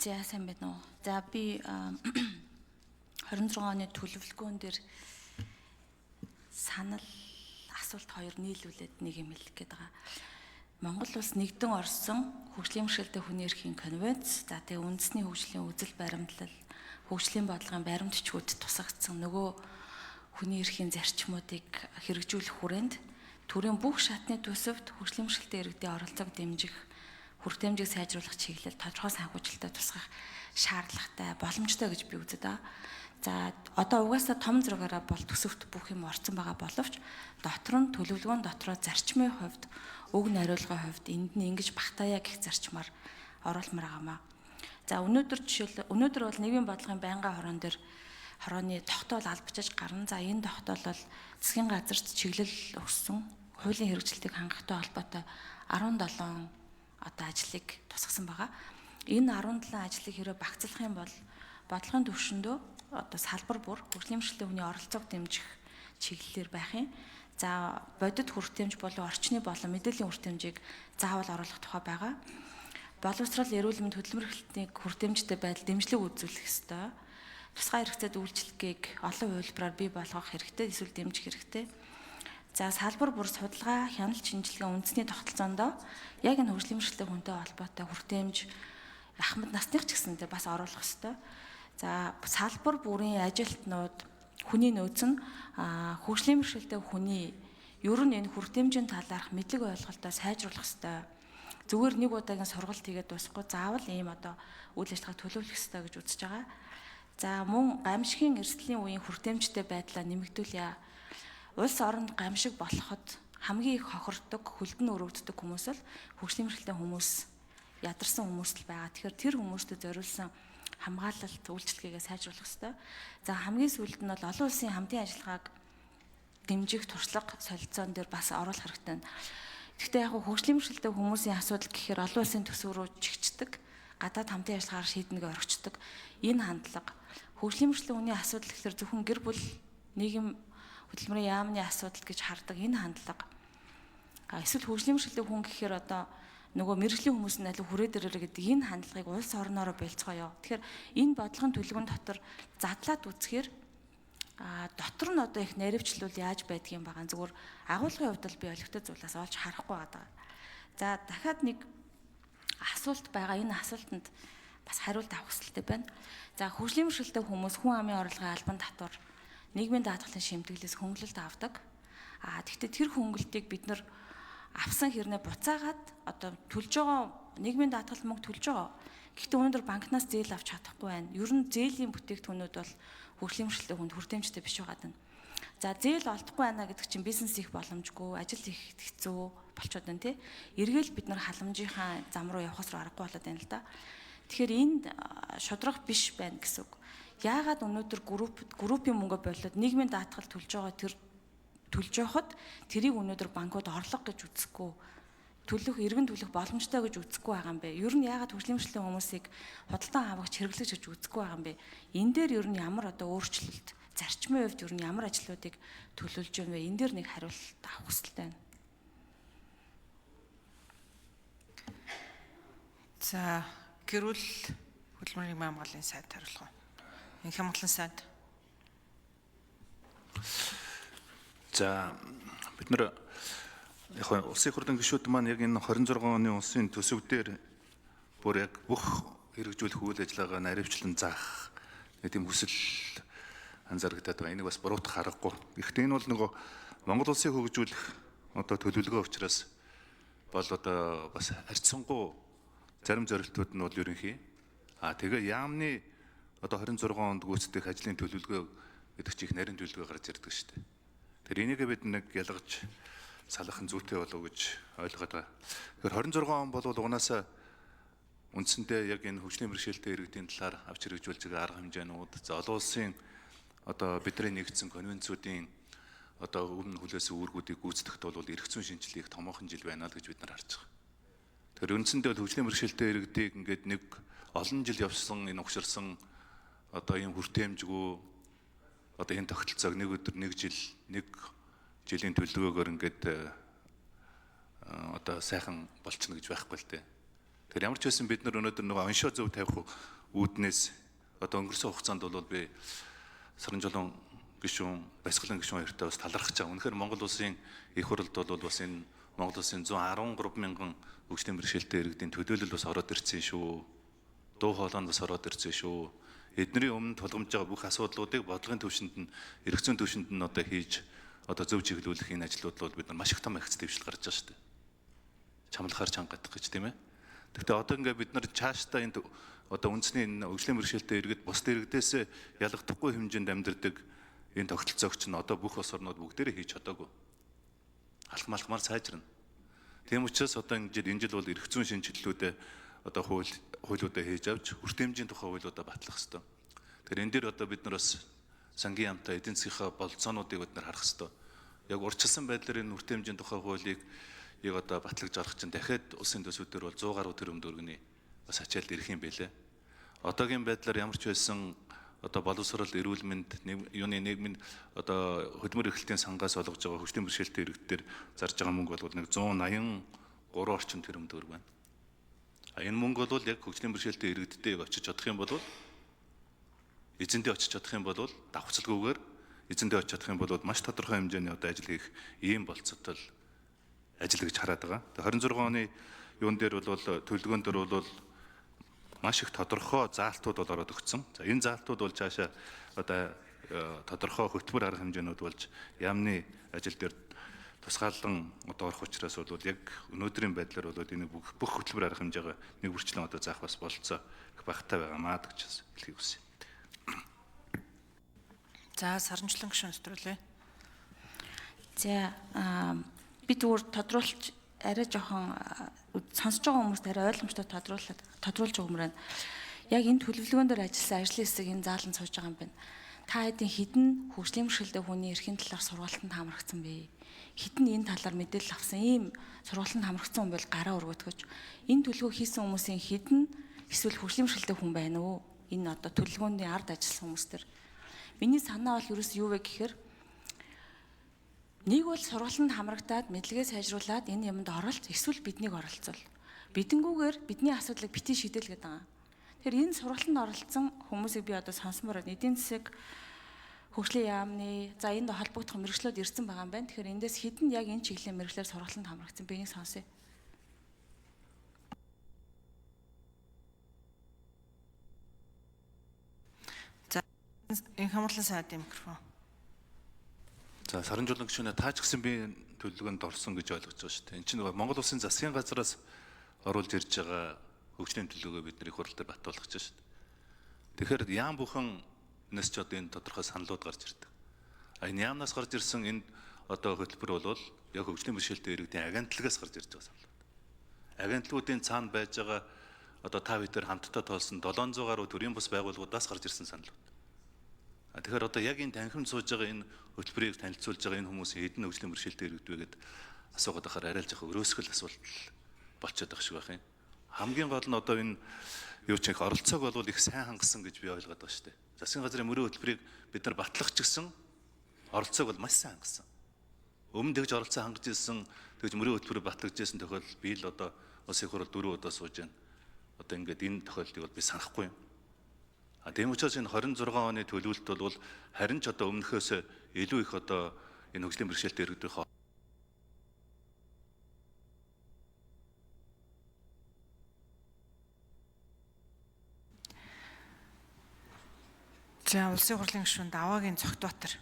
За сайн байна уу. За би 26 оны төлөвлөгөөн дээр санал асуулт хоёр нийлүүлээд нэг юм хэлэх гээд байгаа. Монгол улс нэгдэн орсон хөгжлийн бэрхшээлтэй хүний эрхийн конвенц, за тэгээ үндэсний хөгжлийн үзэл баримтлал, хөгжлийн бодлогын баримтчгүүд тусгагдсан нөгөө хүний эрхийн зарчмуудыг хэрэгжүүлэх хүрээнд төрийн бүх шатны төсөвт хөгжлийн бэрхшээлтэй иргэдийн оролцоог дэмжих, хүрх хэмжээг сайжруулах чиглэл тодорхой санхүүжилтөд тусгах шаардлагатай, боломжтой гэж би үздэг. За одоо угаасаа том зургаараа бол төсөвт бүх юм орсон байгаа боловч дотор нь төлөвлөгөөний дотроо зарчмын хувьд, уг нариулгын хувьд энд нь ингэж багтаая гэх зарчмаар оруулмаар байгаамаа. За өнөөдөр бол нийгмийн бодлогын байнгын хорон дээр хорооны тогтоол албачиж гарна. За энэ тогтоол бол засгийн газарт чиглэл өгсөн хуулийн хэрэгжилтийг хангахтай холбоотой 17 одоо ажлыг тусгасан байгаа. Энэ 17 ажлыг хэрэв багцлах юм бол бодлогын төвшөндөө одоо салбар бүр хөгжлийн бэрхшээлтэй хүний оролцоог дэмжих чиглэлээр байх юм. За бодит хүртээмж болон орчны болон мэдээллийн хүртээмжийг заавал оруулах тухай байгаа. Боловсрол, эрүүл мэнд, хөдөлмөр эрхлэлтний хүртээмжтэй байдал дэмжлэг үзүүлэх ёстой. Тусгай хэрэгцээд үйлчлэгийг олон хувилбараар бий болгох хэрэгтэй, эсвэл дэмжих хэрэгтэй. За салбар бүр судалгаа, хяналт шинжилгээ үндэсний тогтолцоонд яг энэ хөгжлийн бэрхшээлтэй хүнтэй холбоотой хүртээмж ахмад насных ч гэсэндээ бас оруулах ёстой. За салбар бүрийн ажилтнууд, хүний нөөц нь хөгжлийн бэрхшээлтэй хүний ер нь энэ хүртээмжийн талаарх мэдлэг ойлголтоо сайжруулах ёстой. Зүгээр нэг удаагийн сургалт хийгээд дуусахгүй, заавал ийм одоо үйл ажиллагааг төлөвлөх ёстой гэж үзэж байгаа. За мөн гамшигын эрсдлийн үеийн хүртээмжтэй байдлаа нэмэгдүүлье. Улс оронд гамшиг болоход хамгийн их хохирдог, хөлдөн өрөвддөг хүмүүс л хөгжлийн бэрхшээлтэй хүмүүс, ядарсан хүмүүс л байгаа. Тэгэхээр тэр хүмүүстэд зориулсан хамгаалалт үйлчлэгээ сайжруулах ёстой. За хамгийн сүүлд нь бол олон улсын хамтын ажиллагааг дэмжих туршлага солилцоон дээр бас оруулах хэрэгтэй. Гэхдээ яг хөгжлийн бэрхшээлтэй хүмүүсийн асуудал гэхээр олон улсын төсөв рүү чигчдэг, гадаад хамтын ажиллагаар шийднэгээ орчдөг. Энэ хандлага хөгжлийн бэрхшээлтэй хүний асуудал гэхээр зөвхөн гэр бүл, нийгэм, хөдөлмөрийн яамны асуудал гэж хардаг энэ хандлага. Эсвэл хөгжлийн бэрхшээлтэй хүн гэхээр одоо нөгөө мэргэжлийн хүмүүс нь аль хүрээд ирээрэ гэдэг энэ хандлагыг улс орноороо болцгоё. Тэгэхээр энэ бодлогын төлөвлөгөөний дотор задлаад үзэхээр дотор нь одоо их наривчлуул яаж байдгийг байгаа. Зүгээр агуулгын хувьд л би олигтой зүйлээс олж харахгүй байгаа. За дахиад нэг асуулт байгаа. Энэ асуултанд бас хариулт авах хэрэгтэй байна. За хөгжлийн бэрхшээлтэй хүмүүс хүн амын орлогын албан татвар, нийгмийн даатгалын шимтгэлээс хөнгөлөлт авдаг. Гэхдээ тэр хөнгөлтийг бид нар авсан хэрнээ буцаагаад одоо төлж байгаа нийгмийн даатгал мөнгө төлж байгаа. Гэхдээ өнөөдөр банкнаас зээл авч чадахгүй байна. Ер нь зээлийн бүтээгдэхүүнүүд бол хөгжлийн бэрхшээлтэй хүнд хүртээмжтэй биш байгаа даа. За зээл олдохгүй байна гэдэг чинь бизнес их боломжгүй, ажил их хэцүү болчиход байна тий. Эргээл бид нар халамжийнхаа зам руу явахаас аргагүй болоод байна л да. Тэгэхээр энд шудрах биш байна гэсэн үг. Яагаад өнөөдөр группийн мөнгө болоод нийгмийн даатгал төлж байгаа тэр төлж явахад тэрийг өнөөдөр банкуд орлого гэж үзэхгүй, эргэн төлөх боломжтой гэж үзэхгүй байгаа юм бэ? Ер нь яагаад хөгжлийн бэрхшээлтэй хүмүүсийг худалдан авахч хэрэглэж гэж үзэхгүй байгаа юм бэ? Энэ дээр ер нь ямар одоо өөрчлөлт, зарчмын хувьд ер нь ямар ажлуудыг төлөвлөж байна вэ? Энэ дээр нэг хариулт авах хэрэгтэй байна. За гэр бүл хөдөлмөрийн хамгааллын сайд хариулах. Инх хамгааллын сайд. За бид нар яг улсын хурлын гишүүд маань яг энэ 26 оны улсын төсөв дээр бүр яг бүх хэрэгжүүлэх үйл ажиллагаа наривчлан заах тийм хүсэл анзаарэгдээд байгаа. Энийг бас буруутгах аргагүй. Гэхдээ энэ бол нөгөө Монгол улсыг хөгжүүлэх одоо төлөвлөгөө учраас бол одоо бас харьцангуй зарим зорилтууд нь бол ерөнхий. Тэгээ яамны одоо 26 онд гүйцэтгэх ажлын төлөвлөгөө гэдэг чинь их нарийн төлөвлөгөө гарч ирдэг шүү дээ. Тэгэхээр энийг бид нэг ялгаж салах нь зүйтэй болов уу гэж ойлгоод байгаа. Тэгэхээр 26 он бол угнаасаа үндсэндээ яг энэ хөгжлийн бэрхшээлтэй иргэдийн талаар авч хэрэгжүүлж байгаа арга хэмжээнүүд, за олон улсын одоо бидний нэгдсэн конвенцүүдийн одоо өмнө хүлээсэн үүргүүдийг гүйцэтгэхэд бол эрх зүйн шинжилгээх томоохон жил байна л гэж бид нар харж байгаа. Тэгэхээр үндсэндээ хөгжлийн бэрхшээлтэй иргэдийг ингээд нэг олон жил явсан энэ угширсан одоо ийм хүртээмжгүй одоо энэ тогтолцоог нэг өдөр нэг жилийн төлөвлөгөөгөөр ингээд одоо сайхан болчихно гэж байхгүй л дээ. Тэгэхээр ямар ч байсан бид нар өнөөдөр нөгөө оншоо зөв тавих үүднээс одоо өнгөрсөн хугацаанд бол би Саранжолон гишүүн, Баясгалан гишүүн хоёртой бас талархаж байгаа. Үнэхээр Монгол улсын их хурлд бол бас энэ Монгол улсын 113 мянган хөгжлийн бэрхшээлтэй иргэдийн төлөөлөл бас ороод ирсэн шүү. Дуу хоолойнд бас ороод ирсэн шүү. Эдний өмнө тулгамж байгаа бүх асуудлуудыг бодлогын түвшинд нь, эрх зүйн түвшинд нь одоо хийж одоо зөв чиглүүлэх энэ ажлууд бол бид нар маш их том ахиц дэвшил гарч байгаа шүү дээ. Чамлахаар чангадах гэж тийм ээ. Гэхдээ одоо ингээд бид нар цаашдаа энэ одоо үндэсний энэ хөгжлийн бэрхшээлтэй иргэд бусд иргэдээс ялгдахгүй хэмжээнд амьдардаг энэ тогтолцоогч нь одоо бүх улс орнууд бүгдээрээ хийж чадаагүй. Алхмаар сайжирна. Тийм учраас одоо ингээд энэ жил бол эрх зүйн шинжилгэлүүдээ одоо хуулиудаа хийж авч хүртээмжийн тухай хуулиудаа батлах хэрэгтэй. Тэгэхээр энэ дээр одоо бид нар бас сангийн яамтай эдийн засгийнхаа болцоонуудыг бид нар харах хэрэгтэй. Яг урьдчилсан байдлаар энэ хүртээмжийн тухай хуулийг одоо батлаж авах чинь дахиад улсын төсвүүдээр бол 100 гаруй тэрбум төгрөгийн бас ачаалт ирэх юм байлээ. Одоогийн байдлаар ямар ч байсан одоо боловсрол, эрүүл мэнд, нийгмийн одоо хөдөлмөр эрхлэлтийн сангаас олгож байгаа хөгжлийн бэрхшээлтэй иргэдээр зарж байгаа мөнгө бол нэг 183 орчим тэрбум төгрөг байна. Энэ мөнгө бол яг хөгжлийн бэрхшээлтэй иргэдтэй очиж чадах юм бол эзэндээ очиж чадах юм бол давхцалгүйгээр эзэндээ очиж чадах юм бол маш тодорхой хэмжээний одоо ажил хийх ийм болцотол ажил гэж хараад байгаа. 26 оны юун дээр бол төлөвлөгөөн дээр бол маш их тодорхой заалтууд бол ороод өгсөн. За энэ заалтууд бол цаашаа одоо тодорхой хөтөлбөр арга хэмжээнүүд болж яамны ажил дээр тусгаалan одоо орох учраас бол яг өнөөдрийн байдлаар бол энэ бүх хөтөлбөр арга хэмжээгээ нэг бүрчлэн одоо заах бас болцоо их багтаа байгаамаа гэж хэлхийг хүсье. За Саранжолон гишүүн нэвтрүүлээ. За би зүгээр тодруулж арай жоохон сонсож байгаа хүмүүст арай ойлгомжтой тодруулж өгмөр байна. Яг энэ төлөвлөгөөн дээр ажилласан ажлын хэсэг энэ заалан сууж байгаа юм байна. Та хэдийн хідэн хөгжлийн бэрхшээлтэй хүний эрхийн талаар сургалтанд хамрагдсан бэ? Хідэн энэ талаар мэдээлэл авсан ийм сургалтанд хамрагдсан хүн бол гараа өргөдгөж энэ төлөвлөгөө хийсэн хүмүүсийн хідэн эсвэл хөгжлийн бэрхшээлтэй хүн байна уу? Энэ одоо төлөвлөгөөний ард ажилласан хүмүүс төр. Миний санаа бол ерөөс юу вэ гэхээр нэг бол сургалтанд хамрагдаад мэдлэгээ сайжруулад энэ юмд оролт эсвэл биднийг оролцвол бидэнгүүгээр бидний асуудлыг битгий шийдэл гэдэг байгаа. Тэгэхээр энэ сургалтанд оролцсон хүмүүсийг би одоо сонсомоор байна. Эдийн засаг, хөгжлийн яамны, за энд холбогдох мэргэжлүүд ирсэн байгаа юм байна. Тэгэхээр эндээс хэдэн яг энэ чиглэлийн мэргэжлэр сургалтанд хамрагдсан би энийг сонсъё. За энэ хамаарлан сайдын микрофон. За Саранжолон гишүүнээ таа ч гэсэн би төлөвлөгөөнд орсон гэж ойлгож байгаа шүү дээ. Энд чинь Монгол улсын засгийн газраас оруулж ирж байгаа хөгжлийн төлөвлөгөө бид нар их хурлаар батуулах гэж шүү дээ. Тэгэхээр яам бүхэн энэс ч одоо энэ тодорхой саналууд гарч ирдэг. Энэ яамнаас гарч ирсэн энэ одоо хөтөлбөр бол яг хөгжлийн бэрхшээлтэй иргэдийн агентлагаас гарч ирж байгаа саналууд. Агентлагуудын цаана байж байгаа одоо та бид нар хамтдаа тоолсон 700 гаруй төрийн бус байгууллагуудаас гарч ирсэн саналууд. Тэгэхээр одоо яг энэ танхимд сууж байгаа энэ хөтөлбөрийг танилцуулж байгаа энэ хүмүүсийн хэдэн хөгжлийн бэрхшээлтэй иргэдвэ гэд асуугаад байхаар арай л жоохон өрөөсгөл асуулт болчиход байгаа шиг байх юм. Хамгийн гол нь одоо энэ юу ч их оролцоог бол их сайн хангасан гэж би ойлгоод байгаа шүү дээ. Засгийн газрын мөрөө хөтөлбөрийг бид нар батлах ч гэсэн оролцоог бол маш сайн хангасан. Өмнө тэгж оролцоо хангаж ирсэн тэгж мөрөө хөтөлбөрийг батлаж ирсэн тохиолдол би л одоо улсын их хурл 4 удаа сууж байна. Одоо ингээд энэ тохиолдлыг бол би санахгүй юм. Тийм учраас энэ 26 оны төлөвлөлт бол харин ч одоо өмнөхөөс илүү их одоо энэ хөгжлийн бэрхшээлтэй иргэдийн За улсын хурлын гишүүн Даваагийн Цогтбаатар.